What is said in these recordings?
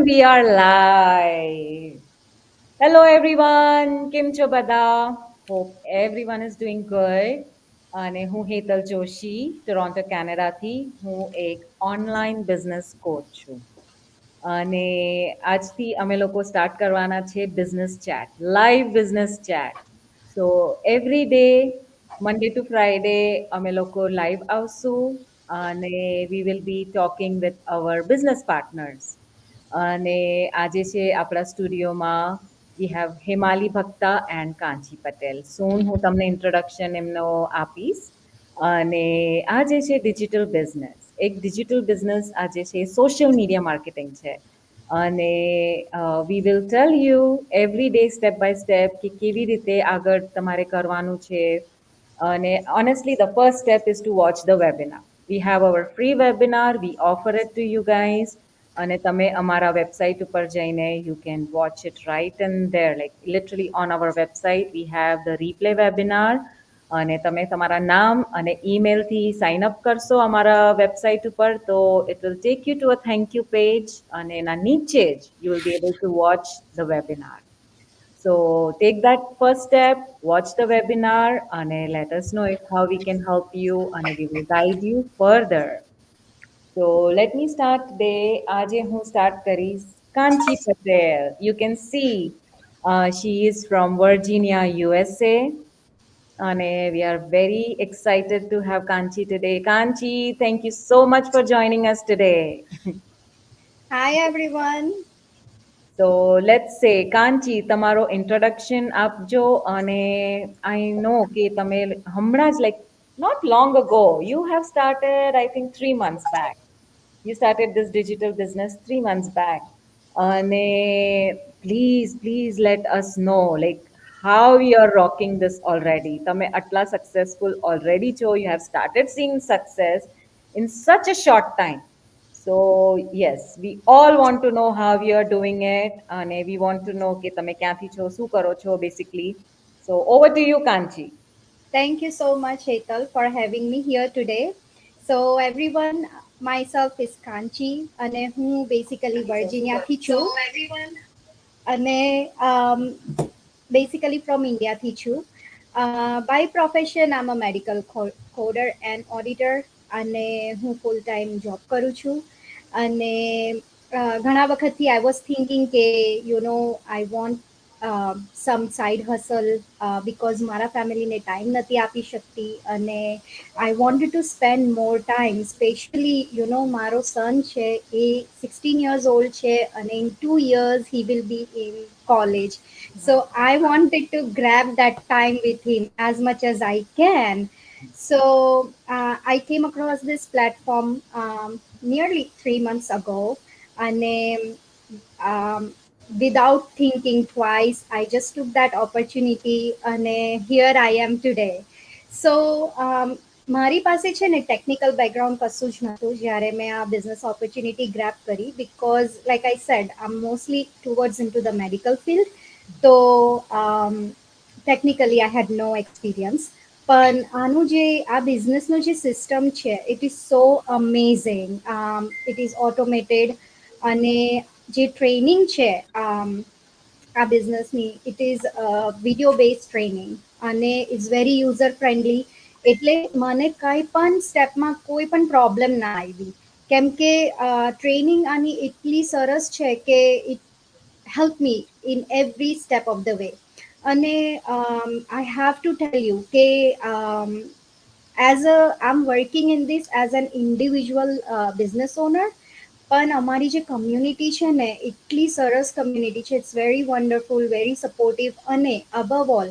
We are live. Hello everyone, કેમ છો બધા? Hope everyone is doing good. અને હું હેતલ જોશી, ટોરોન્ટો કેનેડાથી. હું એક ઓનલાઈન બિઝનેસ કોચ છું. અને આજથી અમે લોકો સ્ટાર્ટ કરવાના છે business chat, live business chat. So every day Monday to Friday અમે લોકો લાઈવ આવશું અને we will be talking with our business partners. અને આજે છે આપણા સ્ટુડિયોમાં we have Himali Bhakta and Kanchi Patel. સોન હું તમને ઇન્ટ્રોડક્શન એમનો આપીશ. અને આ જે છે ડિજિટલ બિઝનેસ, એક ડિજિટલ બિઝનેસ આજે છે સોશિયલ મીડિયા માર્કેટિંગ છે. અને we will tell you every day step by step કે કેવી રીતે આગળ તમારે કરવાનું છે. અને honestly the first step is to watch the webinar. We have our free webinar, we offer it to you guys. અને તમે અમારા વેબસાઇટ ઉપર જઈને you can watch it right and there, like literally on our website we have the replay webinar. અને તમે તમારા નામ અને ઈમેલથી સાઇન અપ કરશો અમારા વેબસાઇટ ઉપર તો it will take you to a thank you page અને એના નીચે જ you will be able to watch the webinar. So take that first step, watch the webinar, and let us know if how we can help you, and we will guide you further. So let me start today. Aaj હું start કરીશ Kanchi Patel. You can see she is from Virginia, USA. And we are very excited to have Kanchi today. Kanchi, thank you so much for joining us today. Hi everyone. So let's say, કાંચી તમારો introduction આપજો અને I know કે તમે હમણાં જ like not long ago you have started I think 3 months back. You started this digital business 3 months back. અને please let us know like how you are rocking this already. તમે આટલા successful already છો. You have started seeing success in such a short time. So yes, we all want to know how you are doing it, and we want to know કે તમે ક્યાંથી છો, શું કરો છો basically. So over to you, Kanchi. Thank you so much, Hetal, for having me here today. So everyone, myself is Kanchi and હું basically Virginia થી છું. અને basically from India થી છું. By profession, I'm a medical coder and auditor અને હું full time job કરું છું. અને ઘણા વખતથી I was thinking કે I want some side hustle because મારા ફેમિલીને ટાઈમ નથી આપી શકતી અને I wanted to spend more time, especially મારો son છે એ 16 years old છે અને in 2 years he will be in college. So I wanted to grab that time with him as much as I can. So I came across this platform nearly 3 months ago and without thinking twice, I just took that opportunity and here I am today. So મારી પાસે છે ને technical background કશું જ નહોતું જ્યારે મેં આ બિઝનેસ ઓપોર્ચ્યુનિટી ગ્રેપ કરી because like I said I am mostly towards in to the medical field તો technically I had no experience પણ આનું જે આ બિઝનેસનો જે સિસ્ટમ છે it is so amazing. It is automated અને જે ટ્રેનિંગ છે આ બિઝનેસની it is video base training અને ઇટ્સ વેરી યુઝર ફ્રેન્ડલી. એટલે મને કંઈ પણ સ્ટેપમાં કોઈ પણ પ્રોબ્લેમ ના આવી કેમ કે ટ્રેનિંગ આની એટલી સરસ છે કે it help me in every step of the way. અને I have to tell you કે as a I'm working in this as an individual business owner પણ અમારી જે કમ્યુનિટી છે ને એટલી સરસ કમ્યુનિટી છે. It's very wonderful, very supportive અને અબવ ઓલ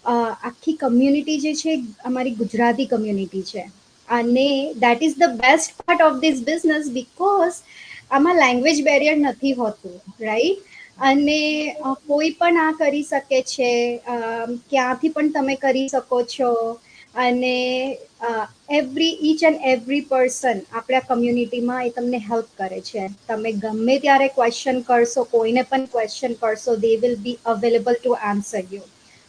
આખી કમ્યુનિટી જે છે અમારી ગુજરાતી કમ્યુનિટી છે અને that is the best part of this business because આમાં લેંગ્વેજ બેરિયર નથી હોતું, રાઈટ? અને કોઈ પણ આ કરી શકે છે, ક્યાંથી પણ તમે કરી શકો છો અને ઈચ એન્ડ એવરી પર્સન આપણા કમ્યુનિટીમાં એ તમને હેલ્પ કરે છે. તમે ગમે ત્યારે ક્વેશ્ચન કરશો, કોઈને પણ ક્વેશ્ચન કરશો, they will be available to answer you.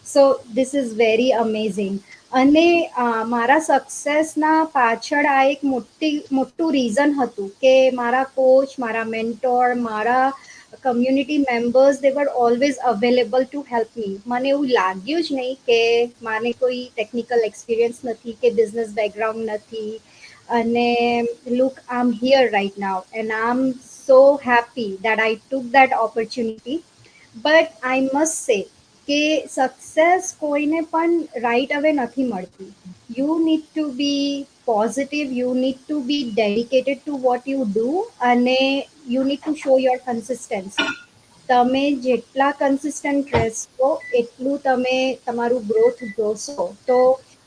So this is very amazing. અને મારા સક્સેસના પાછળ આ એક મોટું રીઝન હતું કે મારા કોચ, મારા મેન્ટોર, મારા community members they were always available to help me. મને એવું લાગ્યું જ નહીં કે મારે કોઈ ટેકનિકલ એક્સપિરિયન્સ નથી કે બિઝનેસ બેકગ્રાઉન્ડ નથી. અને look I am here right now and I am so happy that I took that opportunity. But I must say કે સક્સેસ કોઈને પણ રાઈટ અવે નથી મળતી. You need to be positive, you need to be dedicated to what you do, અને you need to show your consistency. તમે જેટલા consistent રહેશો એટલું તમે તમારું ગ્રોથ જોશો. તો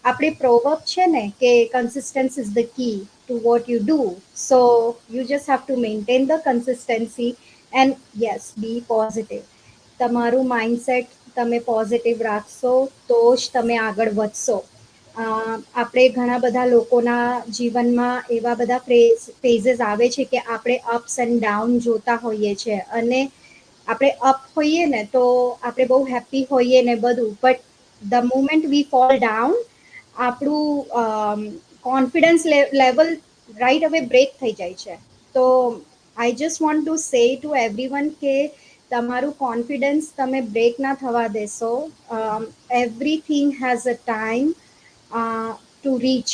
આપણે પ્રોવર્બ છે ને કે consistence is the key to what you do. So you just have to maintain the consistency and yes be positive. તમારું માઇન્ડસેટ તમે પોઝિટિવ રાખશો તો જ તમે આગળ વધશો. આપણે ઘણા બધા લોકોના જીવનમાં એવા બધા ફેઝિસ આવે છે કે આપણે અપ્સ એન્ડ ડાઉન જોતા હોઈએ છીએ, અને આપણે અપ હોઈએ ને તો આપણે બહુ હેપી હોઈએ ને બધું, but the moment we fall down આપણું કોન્ફિડન્સ લેવલ રાઈટ હવે બ્રેક થઈ જાય છે. તો I just want to say to everyone કે તમારું કોન્ફિડન્સ તમે બ્રેક ના થવા દેશો. Everything has a time to reach.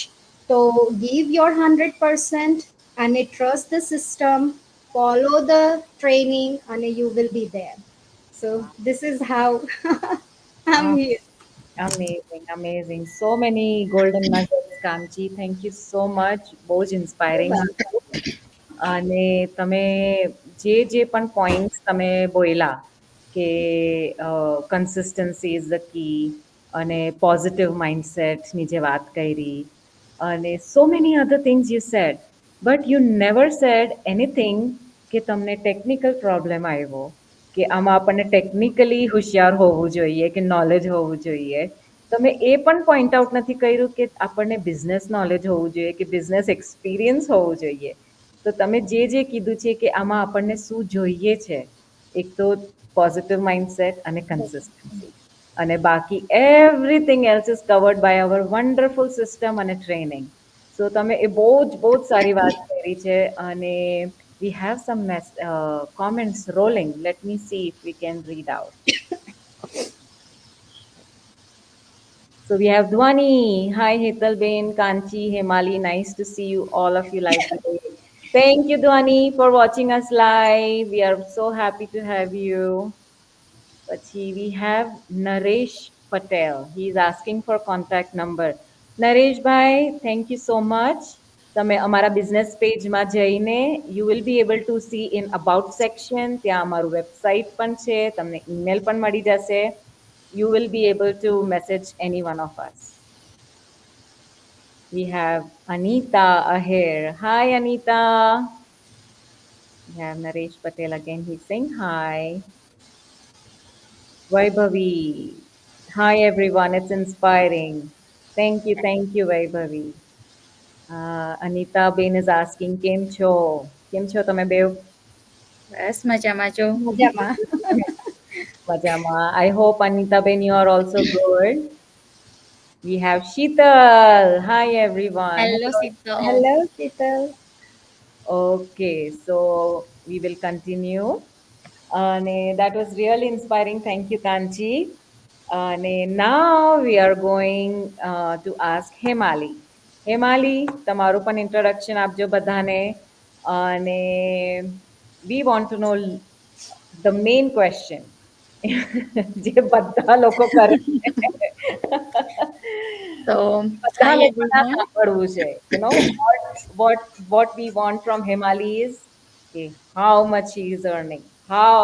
તો ગીવ યોર 100% અને trust the system, follow the training, and you will be there. So this is how I'm Ah, here. amazing, amazing. So many golden nuggets, Kanchi. Thank you so much. બહુ જ inspiring હતું. અને તમે જે પણ points તમે બોલ્યા કે કન્સિસ્ટન્સી ઇઝ ધ કી અને પોઝિટિવ માઇન્ડસેટની જે વાત કરી, અને so many other things you said, but you never said anything કે તમને ટેકનિકલ પ્રોબ્લેમ આવ્યો, કે આમાં આપણને ટેકનિકલી હોશિયાર હોવું જોઈએ કે નોલેજ હોવું જોઈએ. તમે એ પણ પોઈન્ટ આઉટ નથી કર્યું કે આપણને બિઝનેસ નોલેજ હોવું જોઈએ કે બિઝનેસ એક્સપિરિયન્સ હોવું જોઈએ. તો તમે જે કીધું છે કે આમાં આપણને શું જોઈએ છે, એક તો પોઝિટિવ માઇન્ડસેટ અને કન્સિસ્ટન્સી, અને બાકી everything else is covered by our wonderful system અને ટ્રેનિંગ. સો તમે એ બહુ જ સારી વાત કરી છે. અને we have some comments rolling. Let me see if we can read out. So we have Dhwani. Hi, Hetalben, Kanchi, Hemali. Nice to see you, all of you live today. Thank you, Dhwani, for watching us live. We are so happy to have you. Pachi, we have Naresh Patel. He is asking for contact number. Naresh bhai, thank you so much. તમે અમારા business પેજમાં જઈને you will be able to C in about section, ત્યાં અમારું website પણ છે, તમને email પણ મળી જશે. You will be able to message any one of us. We have Anita Ahir. Hi, Anita. We have Naresh Patel again. He's saying hi. Vaibhavi. Hi, everyone. It's inspiring. Thank you, Vaibhavi. Anita Ben is asking, Kem cho? Kem cho tame bev? બસ મજામાં છો. મજામાં. Majama. I hope, Anita Ben, you are also good. We have Sheetal. Hi, everyone. Hello Hello. Sheetal. Hello, Sheetal. Okay, so we will continue. And that was really inspiring. Thank you, Kanchi. And now we are going to ask Hemali. Hemali, તમારું પણ introduction આપજો બધાને. અને we want to know the main question. જે બધા લોકો કરે છે. તો બધા હાય લોકોને આ એવરીવન. સાંભળવું છે. What we want from Himali is કે how much he is earning, how,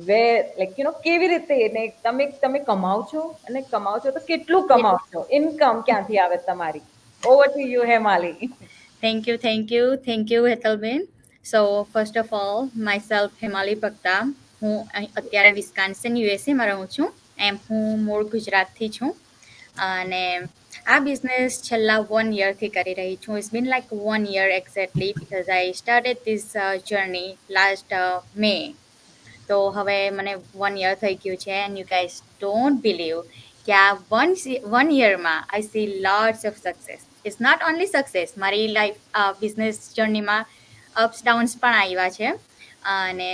where, like કેવી રીતે એને તમે કમાઓ છો, અને કમાઓ છો તો કેટલું કમાઓ છો, ઇન્કમ ક્યાંથી આવે તમારી. Over to you Hemali. Thank you Hetalben. So first of all myself Hemali Bhakta. હું અત્યારે વિસ્કાન્સન યુએસએમાં રહું છું. એમ હું મૂળ ગુજરાતથી છું, અને આ બિઝનેસ છેલ્લા 1 યરથી કરી રહી છું. It's been like 1 year exactly because I started this journey last May. તો હવે મને 1 યર થઈ ગયું છે, and you guys don't believe કે આ 1 યરમાં I see lots of success. It's not only success, મારી લાઈફ બિઝનેસ જર્નીમાં અપ્સ ડાઉન્સ પણ આવ્યા છે. અને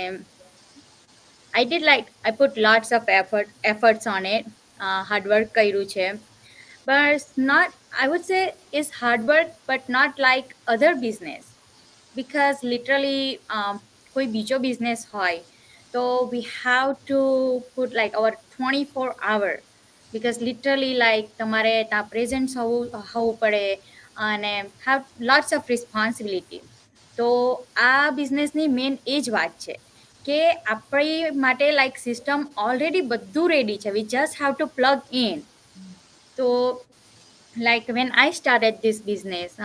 I did like I put lots of efforts on it. Hard work કર્યું છે. But it's not, I would say it's hard work, but not like other business. Because literally કોઈ બીજો business હોય તો we have to put like our 24 hour, because literally like તમારે ત્યાં present હોવું પડે અને have lots of responsibility. તો આ બિઝનેસની મેન એ જ વાત છે કે આપણી માટે લાઈક સિસ્ટમ ઓલરેડી બધું રેડી છે, we just have two plug in. તો like when I started this business,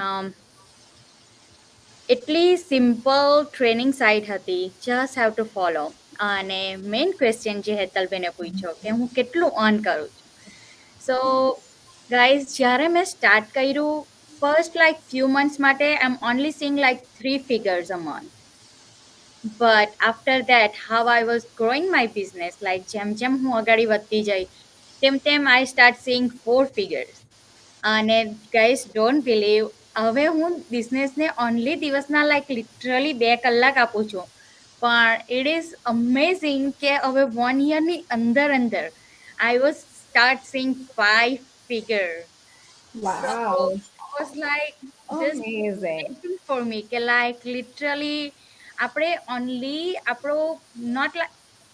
એટલી સિમ્પલ ટ્રેનિંગ સાઇટ હતી, જસ્ટ હેવ ટુ ફોલો. અને મેઇન ક્વેશ્ચન જે હેતલબેને પૂછ્યો કે હું કેટલું અર્ન કરું છું. સો ગાઈઝ, જ્યારે મેં સ્ટાર્ટ કર્યું ફર્સ્ટ લાઈક ફ્યુ મંથ્સ માટે I am only seeing like 3 figures a month. But after that, how I was growing my business, like જેમ હું આગળ વધતી જઈ તેમ I start seeing 4 figures. અને ગાઈસ ડોન્ટ બિલીવ, હવે હું બિઝનેસને ઓનલી દિવસના લાઈક લિટરલી 2 કલાક આપું છું, પણ ઇટ ઇઝ અમેઝિંગ કે હવે 1 યરની અંદર I was start Singh 5 figure. So Wow. it was like just Amazing. amazing for me કે like literally આપણે ઓનલી આપણો નોટ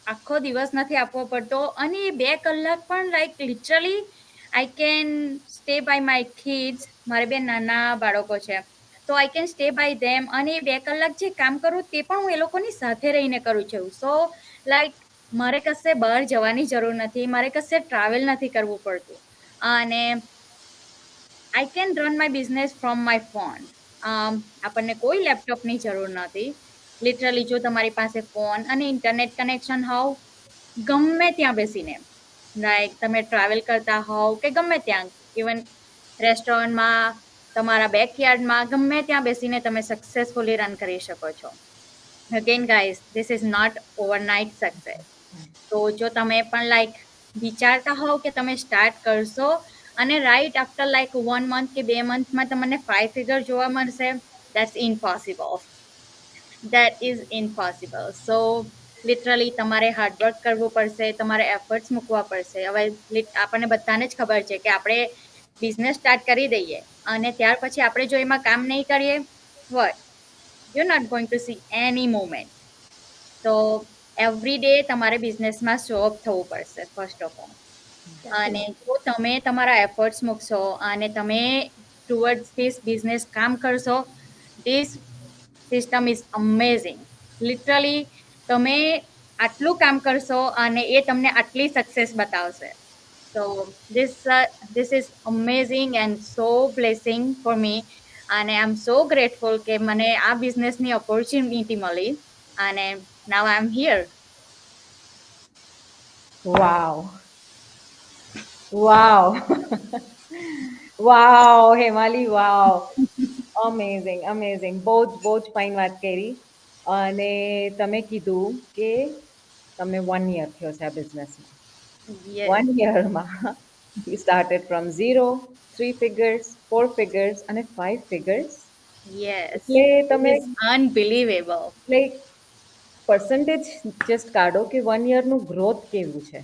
આખો દિવસ નથી આપવો પડતો, અને એ 2 કલાક પણ like literally I can stay by my kids. મારે 2 નાના બાળકો છે, તો I can stay by them, અને એ 2 કલાક જે કામ કરું તે પણ હું એ લોકોની સાથે રહીને કરું છું. સો લાઈક મારે કશે બહાર જવાની જરૂર નથી, મારે કશે ટ્રાવેલ નથી કરવું પડતું, અને I can run my business from my phone. આપણને કોઈ લેપટોપની જરૂર નથી. લિટરલી જો તમારી પાસે ફોન અને ઇન્ટરનેટ કનેક્શન હોવ, ગમે ત્યાં બેસીને, લાઈક તમે ટ્રાવેલ કરતા હોવ કે ગમે ત્યાં, ઇવન રેસ્ટોરન્ટમાં, તમારા બેકયાર્ડમાં, ગમે ત્યાં બેસીને તમે સક્સેસફુલી રન કરી શકો છો. Again guys, this is not overnight success. તો જો તમે પણ લાઈક વિચારતા હોવ કે તમે સ્ટાર્ટ કરશો અને રાઈટ આફ્ટર લાઈક 1 month કે 2 monthમાં તમને 5 figure જોવા મળશે, that's impossible. That is impossible. So literally તમારે હાર્ડવર્ક કરવું પડશે, તમારે એફર્ટ્સ મૂકવા પડશે. હવે આપણને બધાને જ ખબર છે કે આપણે બિઝનેસ સ્ટાર્ટ કરી દઈએ અને ત્યાર પછી આપણે જો એમાં કામ નહીં કરીએ, what you not going to see any movement. તો એવરી ડે તમારે બિઝનેસમાં શો અપ થવું પડશે ફર્સ્ટ ઓફ ઓલ. અને જો તમે તમારા એફર્ટ્સ મૂકશો અને તમે ટુવર્ડ્સ ધીસ બિઝનેસ કામ કરશો, this system is amazing. Literally તમે આટલું કામ કરશો અને એ તમને આટલી સક્સેસ બતાવશે. So this is amazing and so blessing for me, અને આઈ એમ સો ગ્રેટફુલ કે મને આ બિઝનેસની ઓપોર્ચ્યુનિટી મળી, અને now I'm here. Wow. Wow. Wow, Hemali, wow. Amazing, amazing. બહુ જ ફાઇન વાત કરી. અને તમે કીધું કે તમે 1 year થયો છે આ બિઝનેસમાં. Yes, 1 yeરમાં you started from zero, 3 figures, 4 figures અને 5 figures. yes, એટલે it તમે is unbelievable. Like percentage just કાઢો કે 1 યરનું ગ્રોથ કેવું છે.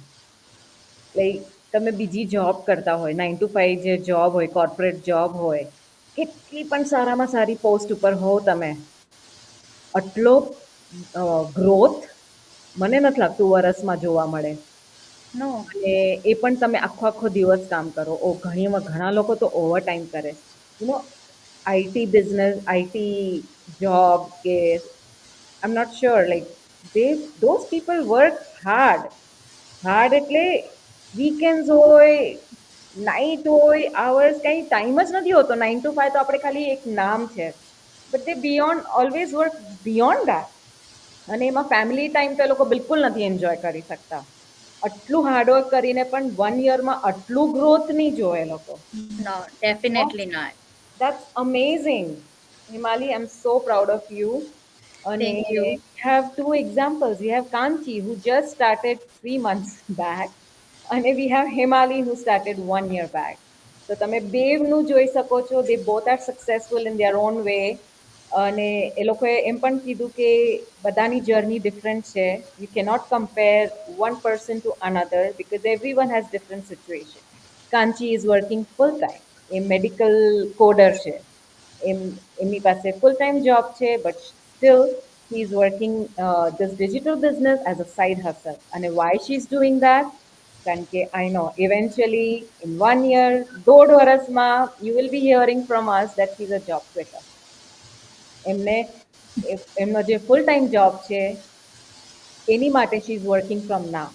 લાઈક તમે બીજી જોબ કરતા હોય, 9 to 5 જે જોબ હોય, કોર્પોરેટ જોબ હોય, કેટલી પણ સારામાં સારી પોસ્ટ ઉપર હો તમે, આટલો ગ્રોથ મને નથી લાગતું વર્ષમાં જોવા મળે. No, અને એ પણ તમે આખો દિવસ કામ કરો. ઘણા લોકો તો ઓવર ટાઈમ કરે. You know, IT business, IT job કે I am not sure, like those people work hard. Hard એટલે વીકેન્ડ્સ હોય, નાઇટ હોય, આવર્સ, કંઈ ટાઈમ જ નથી હોતો. 9 to 5 તો આપણે ખાલી એક નામ છે, but they beyond always work beyond that. અને એમાં ફેમિલી ટાઈમ તો એ લોકો બિલકુલ નથી એન્જોય કરી શકતા. આટલું હાર્ડવર્ક કરીને પણ 1 યરમાં આટલું ગ્રોથ નહીં જોવે એ લોકો. no, definitely not. That's amazing. Himali, I'm so proud of you. And Thank you you. have two examples. We have Kanchi, who just started 3 months back, and we have Himali, who started 1 year back. So તમે બેવનું જોઈ શકો છો. They both are successful in their own way. અને એ લોકોએ એમ પણ કીધું કે બધાની જર્ની ડિફરન્ટ છે. You cannot compare one person to another because every one has different situation. Kanchi is working full time, એ મેડિકલ કોડર છે. એમની પાસે ફૂલ ટાઈમ જોબ છે, but still he is working this digital business as a side hustle. And why she's doing that? કારણ કે I know eventually in 1 year, 1.5 વર્ષમાં you will be hearing from us that she's a job quitter. એમને એમનો જે ફૂલ time job છે એની માટે she is working from now,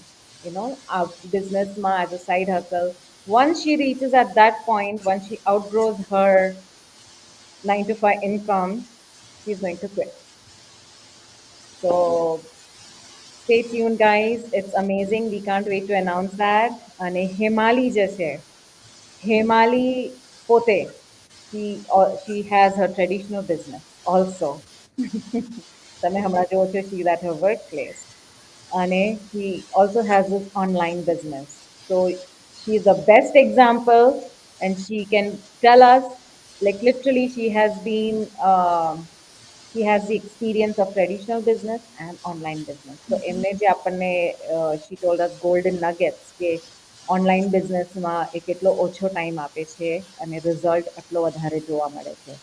our businessમાં as a side hustle. Once she reaches at that point, once she outgrows her 9 to 5 income, she's going to quit. So stay tuned, guys. It's amazing. We can't wait to announce that. અને હેમાલી જે છે, હેમાલી પોતે, she has her traditional business also. તમે હમણાં જુઓ છો, she's at her workplace. And she also has this online business. So she's the best example, and she can tell us, like literally, she has the experience of traditional business and online business. So એમને જે આપણને she told us golden nuggets કે online બિઝનેસમાં એ કેટલો ઓછો time આપે છે અને રિઝલ્ટ આટલો વધારે જોવા મળે છે.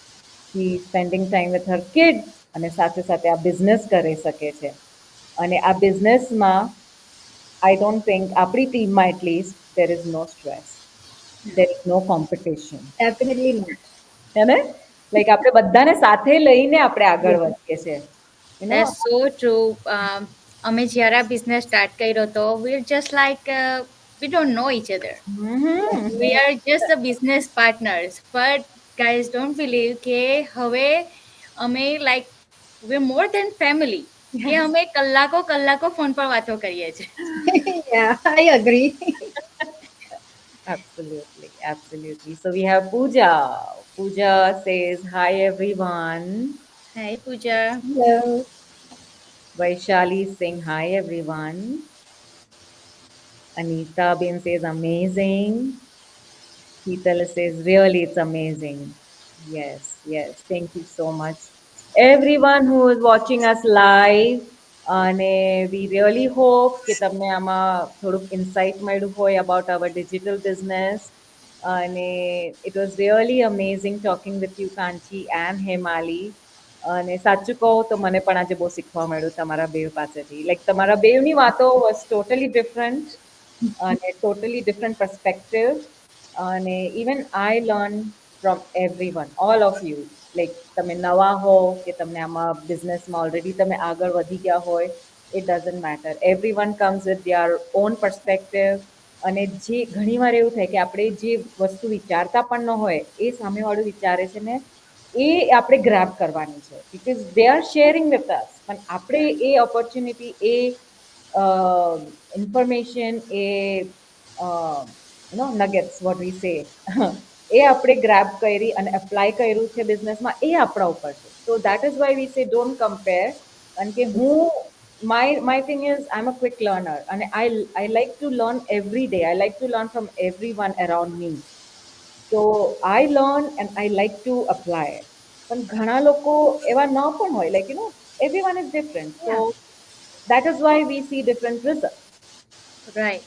She spending time with her kids અને સાથે સાથે આ બિઝનેસ કરી શકે છે. અને આ બિઝનેસમાં I don't think આપણી ટીમમાં at least there is no stress, there is no competition. Definitely not. હે ને? લાઈક આપણે બધાને સાથે લઈને આપણે આગળ વધીએ છીએ. You know? That's so true. અમે જ્યારે આ બિઝનેસ સ્ટાર્ટ કર્યો હતો, we're just like we don't know each other. Mhm. We are just the business partners. But guys, don't believe કે હવે અમે like we're more than family. કે અમે કલાકો કલાકો ફોન પર વાતો કરીએ છીએ. Yeah, I agree. Absolutely, absolutely. So we have Pooja. Pooja says, hi everyone. Hi Pooja. Hello. Vaishali is saying, hi everyone. Anita Bin says, amazing. Heetal says, really, it's amazing. Yes, yes. Thank you so much. Everyone who is watching us live, and we really hope કે તમને આમાં થોડુંક insight મળ્યું હોય about our digital business. And it was really amazing talking with you, Kanchi and Hemali. અને સાચું કહું તો મને પણ આજે બહુ શીખવા મળ્યું તમારા બેવ પાસેથી. લાઈક તમારા બેવની વાતો was totally different અને totally different perspective. અને even I learn from everyone, all of you. Like તમે નવા હો કે તમને આમાં બિઝનેસમાં ઓલરેડી તમે આગળ વધી ગયા હોય, it doesn't matter. Everyone comes with their own perspective. અને જે ઘણીવાર એવું થાય કે આપણે જે વસ્તુ વિચારતા પણ ન હોય એ સામેવાળું વિચારે છે ને એ આપણે ગ્રેબ કરવાની છે because they are sharing with us. પણ આપણે એ ઓપોર્ચ્યુનિટી, એ ઇન્ફોર્મેશન, એ નગેટ્સ વોટ વી સે એ આપણે ગ્રેબ કરી અને એપ્લાય કર્યું છે બિઝનેસમાં, એ આપણા ઉપર છે. So that is why we સે ડોન્ટ કમ્પેર. કારણ કે હું my thing is I'm a quick learner and I like to learn every day. I like to learn from everyone around me. So I learn and I like to apply it. પણ ઘણા લોકો એવા ન પણ હોય, like everyone is different. So that is why we see different results. Right.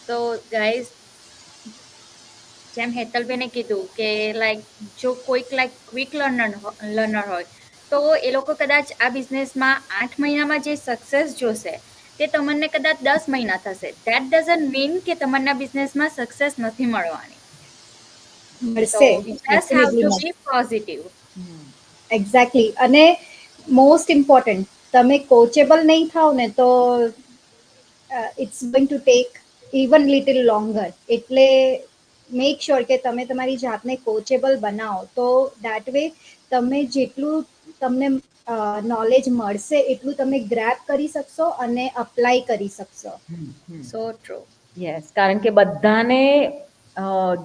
So guys, જેમ હેતલબેને કીધું કે લાઈક જો કોઈક લાઈક ક્વિક લર્નર હોય તો એ લોકો કદાચ આ બિઝનેસમાં 8 મહિનામાં જે સક્સેસ જોશે તે તમને કદાચ 10 મહિના થશે. ધેટ ડઝન્ટ મીન કે તમારા બિઝનેસમાં સક્સેસ નથી મળવાની. મળશે. So we just have Definitely to મળશે. be positive. એક્ઝેક્ટલી. અને મોસ્ટ ઇમ્પોર્ટન્ટ, તમે કોચેબલ નહીં થાવ ને તો it's going to take even little longer. એટલે મેક શ્યોર કે તમે તમારી જાતને કોચેબલ બનાવો, તો દેટ વે તમે જેટલું તમને નોલેજ મળશે એટલું તમે ગ્રેબ કરી શકશો અને અપ્લાય કરી શકશો. So true. યસ, કારણ કે બધાને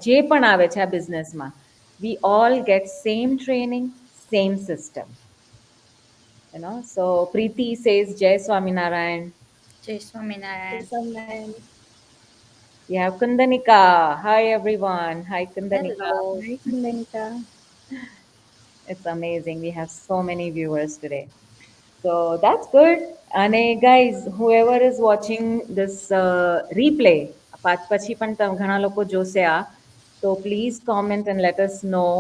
જે પણ આવે છે આ બિઝનેસમાં, we all get same training, same system. So Preeti says Jai Swaminarayan. જય સ્વામિનારાયણ. તમને We have Kundanika. Hi everyone. Hi Kundanika. Hello. Hi, Kundanika. It's amazing. We have so many viewers today. So that's good. And guys, whoever is watching this replay, પછી પણ ઘણા લોકો જોશે આ, so please comment and let us know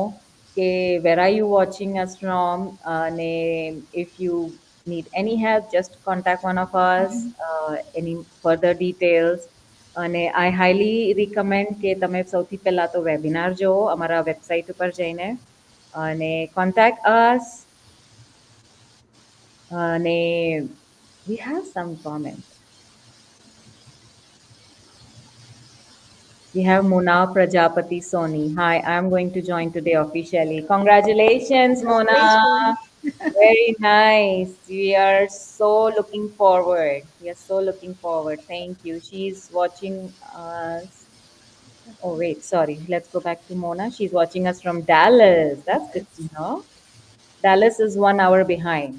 કે where are you watching us from, and if you need any help, just contact one of us, any further details. અને I highly recommend કે તમે સૌથી પહેલા તો વેબિનાર જુઓ અમારા website ઉપર જઈને, અને contact us. We have some comments. We have Mona Prajapati Soni. Hi, I'm going to join today officially. Congratulations, Mona. Very nice. We are so looking forward. We are so looking forward. Thank you. She's watching us. Oh, wait, sorry. Let's go back to Mona. She's watching us from Dallas. That's good to know. Dallas is 1 hour behind.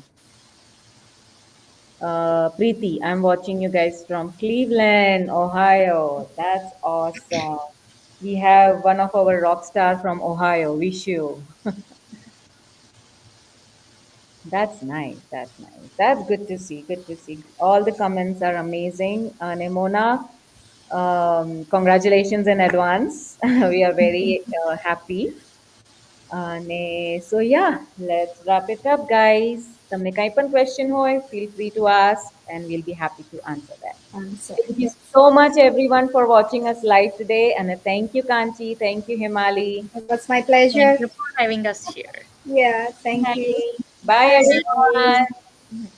Preeti, I'm watching you guys from Cleveland, Ohio. That's awesome. We have one of our rock star from Ohio. Wish you. That's nice. That's nice. That's good to see. Good to see. All the comments are amazing. Nemona, congratulations in advance. We are very happy. So yeah, let's wrap it up, guys. તમને કંઈ પણ question હોય, feel free to ask and we'll be happy to answer that. So, Thank you so much, everyone, for watching us live today. And thank you, Kanchi. Thank you, Himali. it was my pleasure. Thank you for having us here. Yeah, thank you. Bye, Bye. everyone.